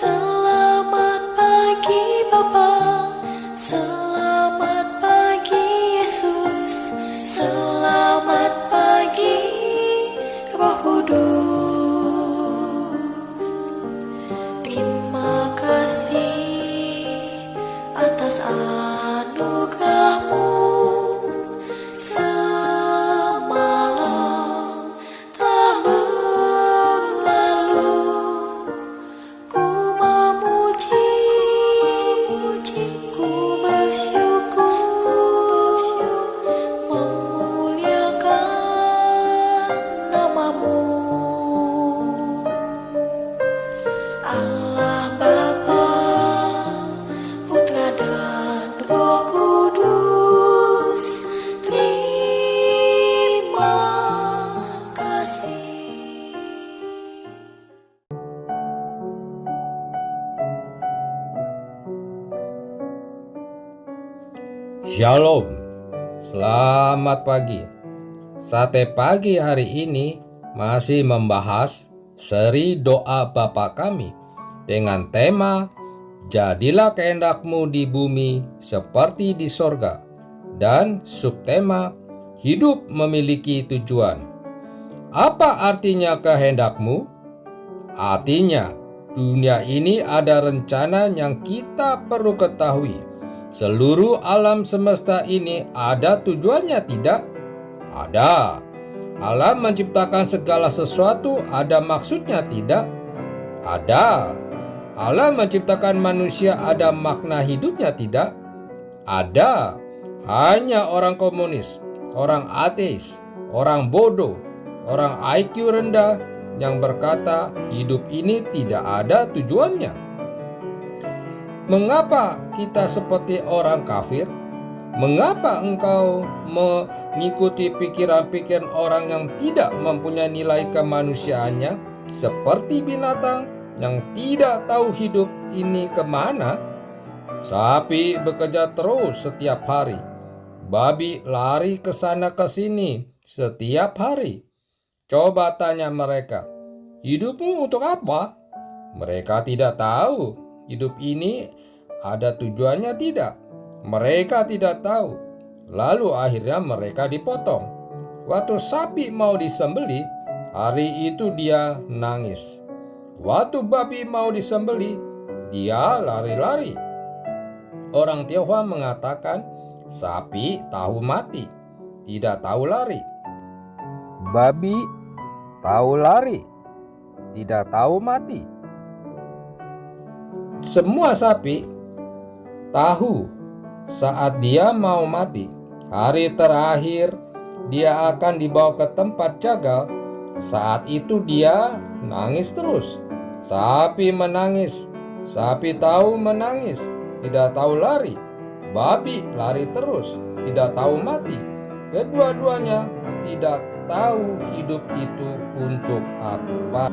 Selamat pagi Bapa, selamat pagi Yesus, selamat pagi Roh Kudus. Terima kasih atas anugerah-Mu. Semalam telah berlalu, ku memuji, ku bersyukur, memuliakan nama-Mu. Allah Bapa, Putra dan Roh Kudus, terima kasih. Shalom, selamat pagi. Sate pagi hari ini masih membahas seri doa Bapa kami dengan tema Jadilah kehendak-Mu di bumi seperti di sorga, dan subtema hidup memiliki tujuan. Apa artinya kehendak-Mu? Artinya dunia ini ada rencana yang kita perlu ketahui. Seluruh alam semesta ini ada tujuannya, tidak? Ada. Allah menciptakan segala sesuatu ada maksudnya, tidak? Ada. Allah menciptakan manusia ada makna hidupnya, tidak? Ada. Hanya orang komunis, orang ateis, orang bodoh, orang IQ rendah yang berkata hidup ini tidak ada tujuannya. Mengapa kita seperti orang kafir? Mengapa engkau mengikuti pikiran-pikiran orang yang tidak mempunyai nilai kemanusiaannya, seperti binatang yang tidak tahu hidup ini kemana? Sapi bekerja terus setiap hari. Babi lari ke sana ke sini setiap hari. Coba tanya mereka, hidupmu untuk apa? Mereka tidak tahu. Hidup ini ada tujuannya, tidak? Mereka tidak tahu. Lalu akhirnya mereka dipotong. Waktu sapi mau disembelih, hari itu dia nangis. Waktu babi mau disembelih, dia lari-lari. Orang Tionghoa mengatakan sapi tahu mati, tidak tahu lari. Babi tahu lari, tidak tahu mati. Semua sapi tahu saat dia mau mati. Hari terakhir dia akan dibawa ke tempat jagal. Saat itu dia nangis terus. Sapi menangis. Sapi tahu menangis, tidak tahu lari. Babi lari terus, tidak tahu mati. Kedua-duanya tidak tahu hidup itu untuk apa.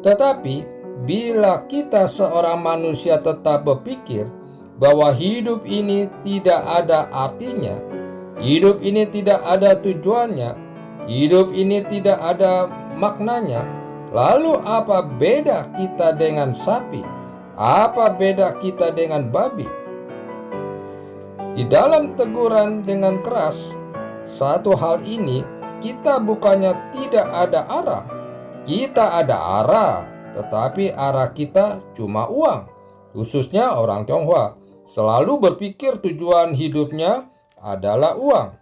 Tetapi bila kita seorang manusia tetap berpikir bahwa hidup ini tidak ada artinya, hidup ini tidak ada tujuannya, hidup ini tidak ada maknanya, lalu apa beda kita dengan sapi? Apa beda kita dengan babi? Di dalam teguran dengan keras, satu hal ini kita bukannya tidak ada arah. Kita ada arah, tetapi arah kita cuma uang. Khususnya orang Tionghoa selalu berpikir tujuan hidupnya adalah uang.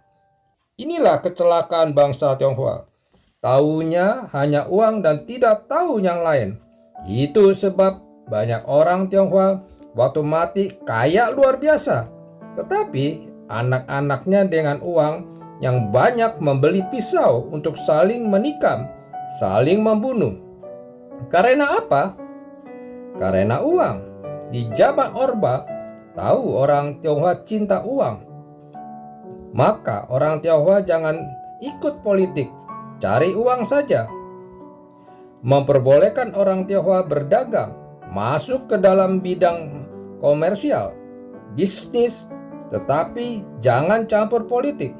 Inilah kecelakaan bangsa Tionghoa. Taunya hanya uang dan tidak tahu yang lain. Itu sebab banyak orang Tionghoa waktu mati kaya luar biasa. Tetapi anak-anaknya dengan uang yang banyak membeli pisau untuk saling menikam, saling membunuh. Karena apa? Karena uang. Di zaman Orba, tahu orang Tionghoa cinta uang. Maka orang Tionghoa jangan ikut politik, cari uang saja. Memperbolehkan orang Tionghoa berdagang, masuk ke dalam bidang komersial, bisnis, tetapi jangan campur politik.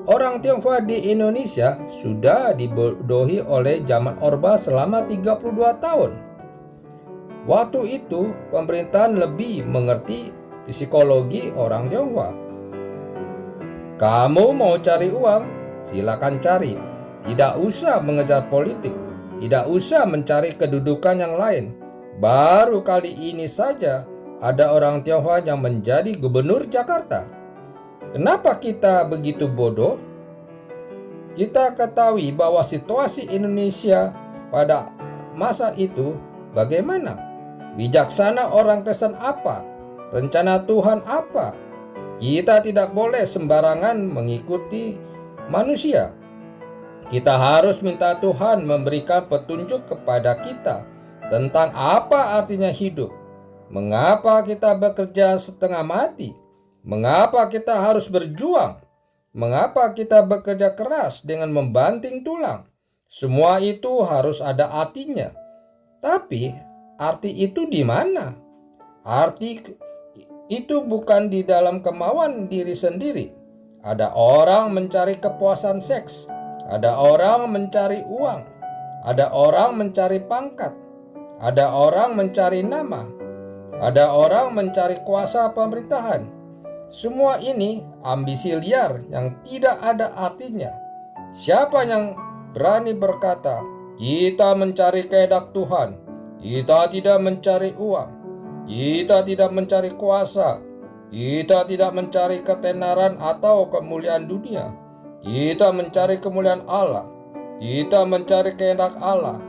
Orang Tionghoa di Indonesia sudah dibodohi oleh zaman Orba selama 32 tahun. Waktu itu pemerintahan lebih mengerti psikologi orang Tionghoa. Kamu mau cari uang, silakan cari. Tidak usah mengejar politik, tidak usah mencari kedudukan yang lain. Baru kali ini saja ada orang Tionghoa yang menjadi gubernur Jakarta. Kenapa kita begitu bodoh? Kita ketahui bahwa situasi Indonesia pada masa itu bagaimana? Bijaksana orang Kristen apa? Rencana Tuhan apa? Kita tidak boleh sembarangan mengikuti manusia. Kita harus minta Tuhan memberikan petunjuk kepada kita tentang apa artinya hidup. Mengapa kita bekerja setengah mati? Mengapa kita harus berjuang? Mengapa kita bekerja keras dengan membanting tulang? Semua itu harus ada artinya. Tapi arti itu di mana? Arti itu bukan di dalam kemauan diri sendiri. Ada orang mencari kepuasan seks, ada orang mencari uang, ada orang mencari pangkat, ada orang mencari nama, ada orang mencari kuasa pemerintahan. Semua ini ambisi liar yang tidak ada artinya. Siapa yang berani berkata, kita mencari kehendak Tuhan, kita tidak mencari uang, kita tidak mencari kuasa, kita tidak mencari ketenaran atau kemuliaan dunia, kita mencari kemuliaan Allah, kita mencari kehendak Allah.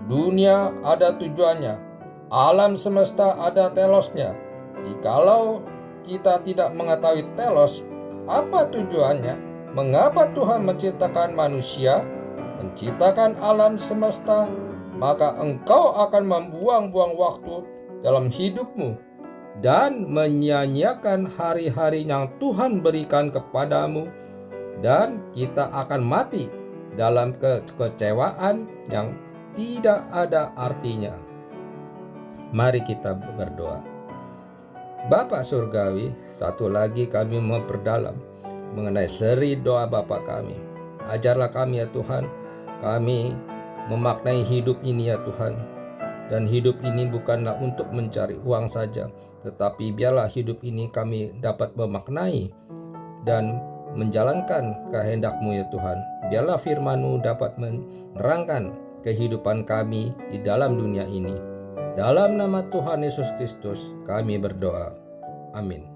Dunia ada tujuannya, alam semesta ada telosnya. Jikalau kita tidak mengetahui telos, apa tujuannya? Mengapa Tuhan menciptakan manusia, menciptakan alam semesta? Maka engkau akan membuang-buang waktu dalam hidupmu dan menyia-nyiakan hari-hari yang Tuhan berikan kepadamu, dan kita akan mati dalam kekecewaan yang tidak ada artinya. Mari kita berdoa. Bapa Surgawi, satu lagi kami memperdalam mengenai seri doa Bapa kami. Ajarlah kami ya Tuhan, kami memaknai hidup ini ya Tuhan. Dan hidup ini bukanlah untuk mencari uang saja, tetapi biarlah hidup ini kami dapat memaknai dan menjalankan kehendak-Mu ya Tuhan. Biarlah firman-Mu dapat menerangkan kehidupan kami di dalam dunia ini. Dalam nama Tuhan Yesus Kristus kami berdoa. Amin.